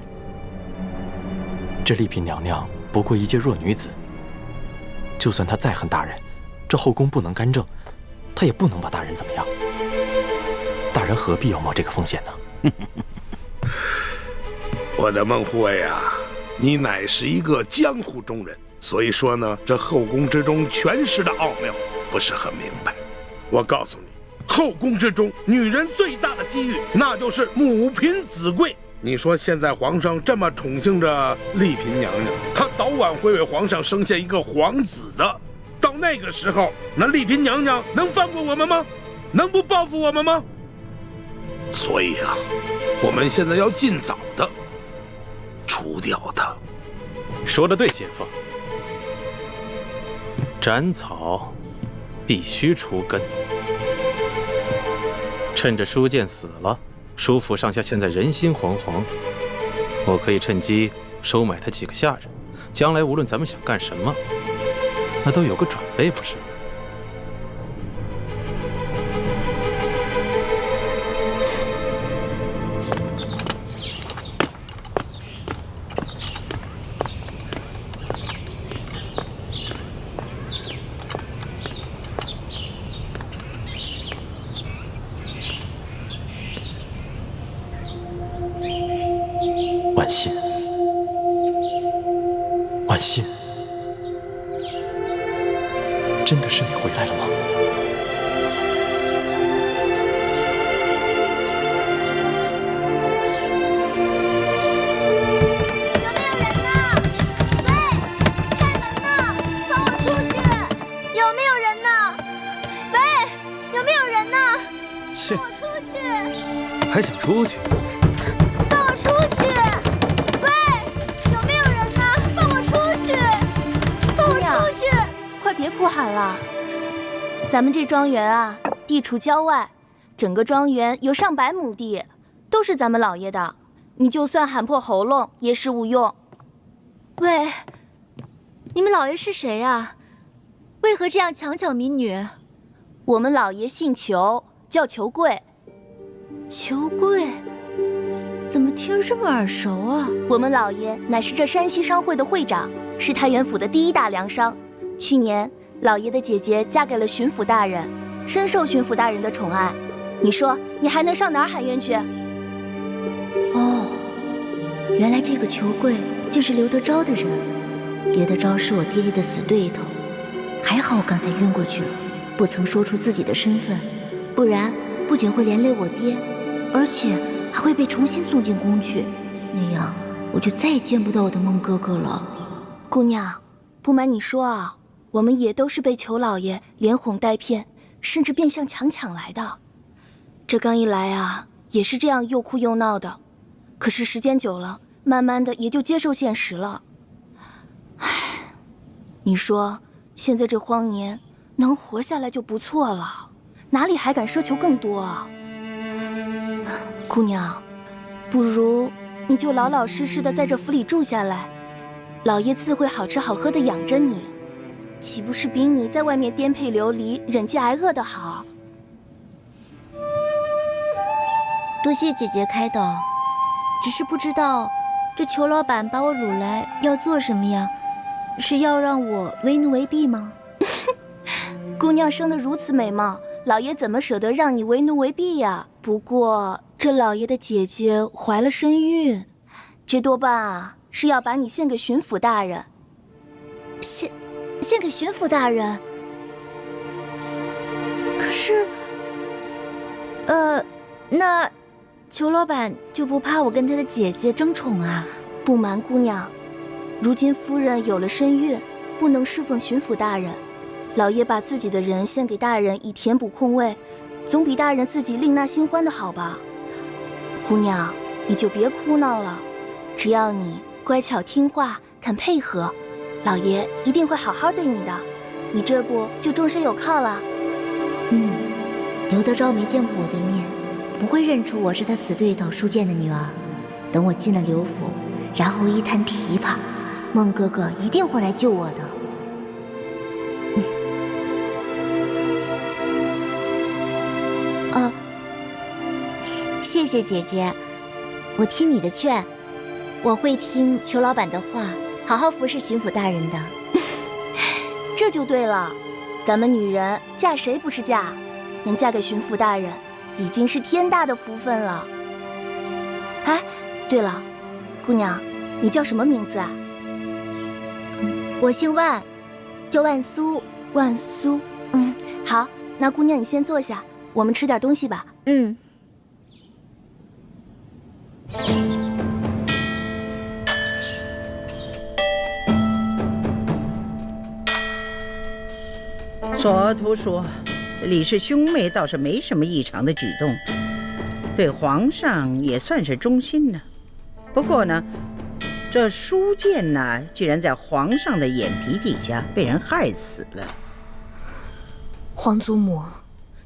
这丽嫔娘娘不过一介弱女子，就算她再恨大人，这后宫不能干政，她也不能把大人怎么样。大人何必要冒这个风险呢？我的孟护卫啊，你乃是一个江湖中人，所以说呢，这后宫之中权势的奥妙不是很明白。我告诉你，后宫之中女人最大的机遇，那就是母凭子贵。你说现在皇上这么宠幸着丽嫔娘娘，她早晚会为皇上生下一个皇子的。到那个时候，那丽嫔娘娘能放过我们吗？能不报复我们吗？所以啊，我们现在要尽早的除掉他。说得对，先锋。斩草必须除根。趁着舒剑死了，舒府上下现在人心惶惶，我可以趁机收买他几个下人，将来无论咱们想干什么，那都有个准备，不是？婉心，婉心，真的是你回来了吗？有没有人呢？喂，有没有人呢？切，放我出去！还想出去？放我出去！喂，有没有人呢？放我出去！放我出去！快别哭喊了。咱们这庄园啊，地处郊外，整个庄园有上百亩地，都是咱们老爷的。你就算喊破喉咙也是无用。喂，你们老爷是谁啊？为何这样强抢民女？我们老爷姓裘，叫裘贵。裘贵？怎么听着这么耳熟啊？我们老爷乃是这山西商会的会长，是太原府的第一大粮商。去年，老爷的姐姐嫁给了巡抚大人，深受巡抚大人的宠爱。你说，你还能上哪儿喊冤去？哦，原来这个裘贵就是刘德昭的人。刘德昭是我爹爹的死对头，还好我刚才晕过去了，不曾说出自己的身份，不然不仅会连累我爹，而且还会被重新送进宫去，那样我就再也见不到我的孟哥哥了。姑娘，不瞒你说啊，我们也都是被裘老爷连哄带骗，甚至变相强抢来的。这刚一来啊，也是这样又哭又闹的，可是时间久了，慢慢的也就接受现实了。唉，你说现在这荒年，能活下来就不错了，哪里还敢奢求更多啊？姑娘，不如你就老老实实的在这府里住下来，老爷自会好吃好喝的养着你，岂不是比你在外面颠沛流离、忍饥挨饿的好？多谢姐姐开导，只是不知道这裘老板把我掳来要做什么呀？是要让我为奴为婢吗？姑娘生得如此美貌，老爷怎么舍得让你为奴为婢呀？不过这老爷的姐姐怀了身孕，这多半啊是要把你献给巡抚大人。献给巡抚大人？可是，那裘老板就不怕我跟他的姐姐争宠啊？不瞒姑娘，如今夫人有了身孕，不能侍奉巡抚大人，老爷把自己的人献给大人以填补空位，总比大人自己另纳新欢的好吧？姑娘，你就别哭闹了，只要你乖巧听话，肯配合，老爷一定会好好对你的。你这不就终身有靠了？刘德昭没见过我的面，不会认出我是他死对头舒剑的女儿。等我进了刘府，然后一摊琵琶，孟哥哥一定会来救我的。谢谢姐姐，我听你的劝，我会听裘老板的话，好好服侍巡抚大人的。这就对了，咱们女人嫁谁不是嫁？能嫁给巡抚大人，已经是天大的福分了。哎，对了，姑娘，你叫什么名字啊？我姓万，叫万苏。万苏，好，那姑娘你先坐下，我们吃点东西吧。索图说，李氏兄妹倒是没什么异常的举动，对皇上也算是忠心呢。不过呢，这舒剑呢，居然在皇上的眼皮底下被人害死了。皇祖母，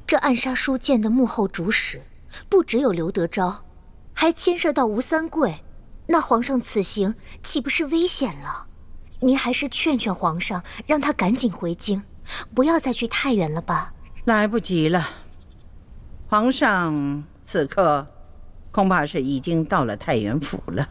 这暗杀舒剑的幕后主使，不只有刘德昭，还牵涉到吴三桂。那皇上此行岂不是危险了？您还是劝劝皇上，让他赶紧回京，不要再去太原了吧。来不及了，皇上此刻恐怕是已经到了太原府了。